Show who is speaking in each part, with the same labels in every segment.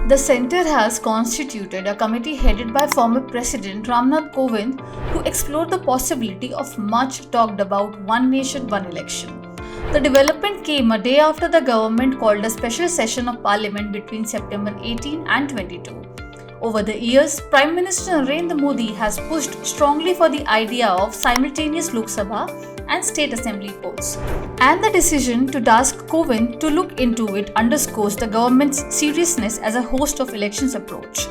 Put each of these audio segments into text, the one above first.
Speaker 1: The centre has constituted a committee headed by former President Ramnath Kovind to explore the possibility of much talked about one nation, one election. The development came a day after the government called a special session of parliament between September 18 and 22. Over the years, Prime Minister Narendra Modi has pushed strongly for the idea of simultaneous Lok Sabha and State Assembly polls. And the decision to task Kovind to look into it underscores the government's seriousness as a host of elections approach.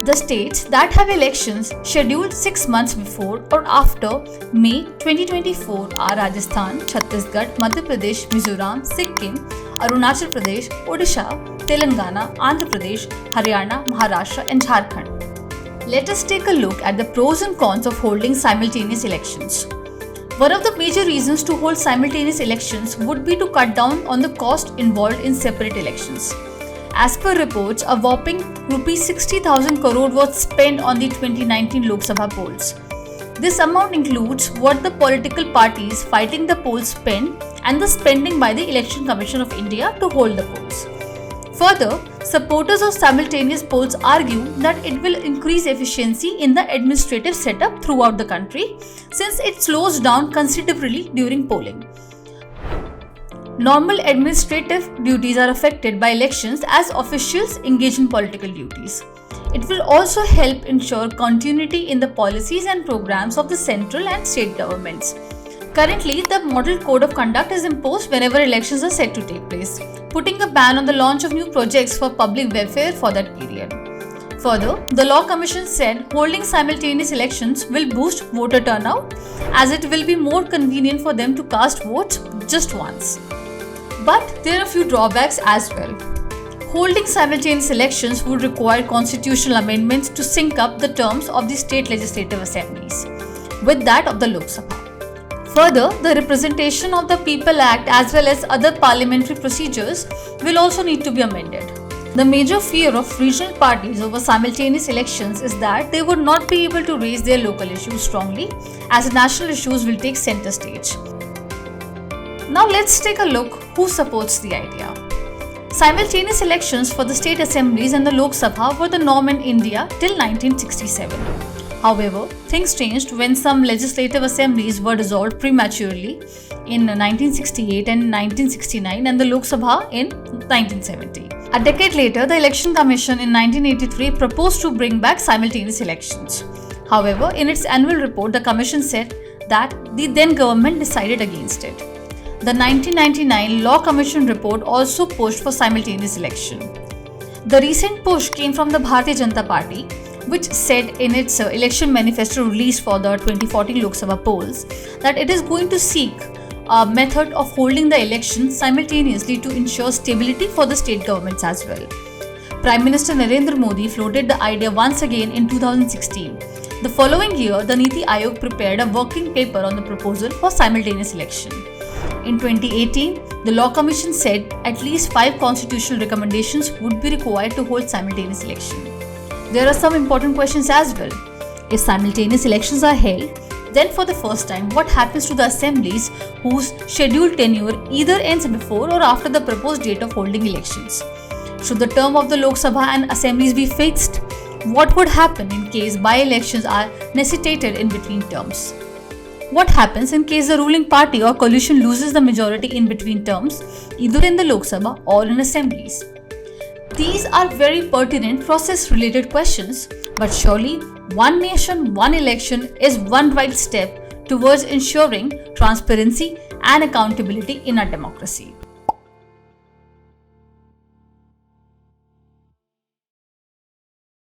Speaker 1: The states that have elections scheduled 6 months before or after May 2024 are Rajasthan, Chhattisgarh, Madhya Pradesh, Mizoram, Sikkim, Arunachal Pradesh, Odisha, Telangana, Andhra Pradesh, Haryana, Maharashtra and Jharkhand. Let us take a look at the pros and cons of holding simultaneous elections. One of the major reasons to hold simultaneous elections would be to cut down on the cost involved in separate elections. As per reports, a whopping Rs 60,000 crore was spent on the 2019 Lok Sabha polls. This amount includes what the political parties fighting the polls spent and the spending by the Election Commission of India to hold the polls. Further, supporters of simultaneous polls argue that it will increase efficiency in the administrative setup throughout the country since it slows down considerably during polling. Normal administrative duties are affected by elections as officials engage in political duties. It will also help ensure continuity in the policies and programs of the central and state governments. Currently, the Model Code of Conduct is imposed whenever elections are set to take place, putting a ban on the launch of new projects for public welfare for that period. Further, the Law Commission said holding simultaneous elections will boost voter turnout as it will be more convenient for them to cast votes just once. But there are a few drawbacks as well. Holding simultaneous elections would require constitutional amendments to sync up the terms of the state legislative assemblies with that of the Lok Sabha. Further, the Representation of the People Act as well as other parliamentary procedures will also need to be amended. The major fear of regional parties over simultaneous elections is that they would not be able to raise their local issues strongly as national issues will take center stage. Now let's take a look who supports the idea. Simultaneous elections for the state assemblies and the Lok Sabha were the norm in India till 1967. However, things changed when some legislative assemblies were dissolved prematurely in 1968 and 1969 and the Lok Sabha in 1970. A decade later, the Election Commission in 1983 proposed to bring back simultaneous elections. However, in its annual report, the Commission said that the then government decided against it. The 1999 Law Commission report also pushed for simultaneous election. The recent push came from the Bharatiya Janata Party, which said in its election manifesto released for the 2014 Lok Sabha polls that it is going to seek a method of holding the elections simultaneously to ensure stability for the state governments as well. Prime Minister Narendra Modi floated the idea once again in 2016. The following year, the Niti Aayog prepared a working paper on the proposal for simultaneous election. In 2018, the Law Commission said at least 5 constitutional recommendations would be required to hold simultaneous election. There are some important questions as well. If simultaneous elections are held, then for the first time, what happens to the assemblies whose scheduled tenure either ends before or after the proposed date of holding elections? Should the term of the Lok Sabha and assemblies be fixed? What would happen in case by-elections are necessitated in between terms? What happens in case the ruling party or coalition loses the majority in between terms, either in the Lok Sabha or in assemblies? These are very pertinent process-related questions, but surely one nation, one election is one right step towards ensuring transparency and accountability in our democracy.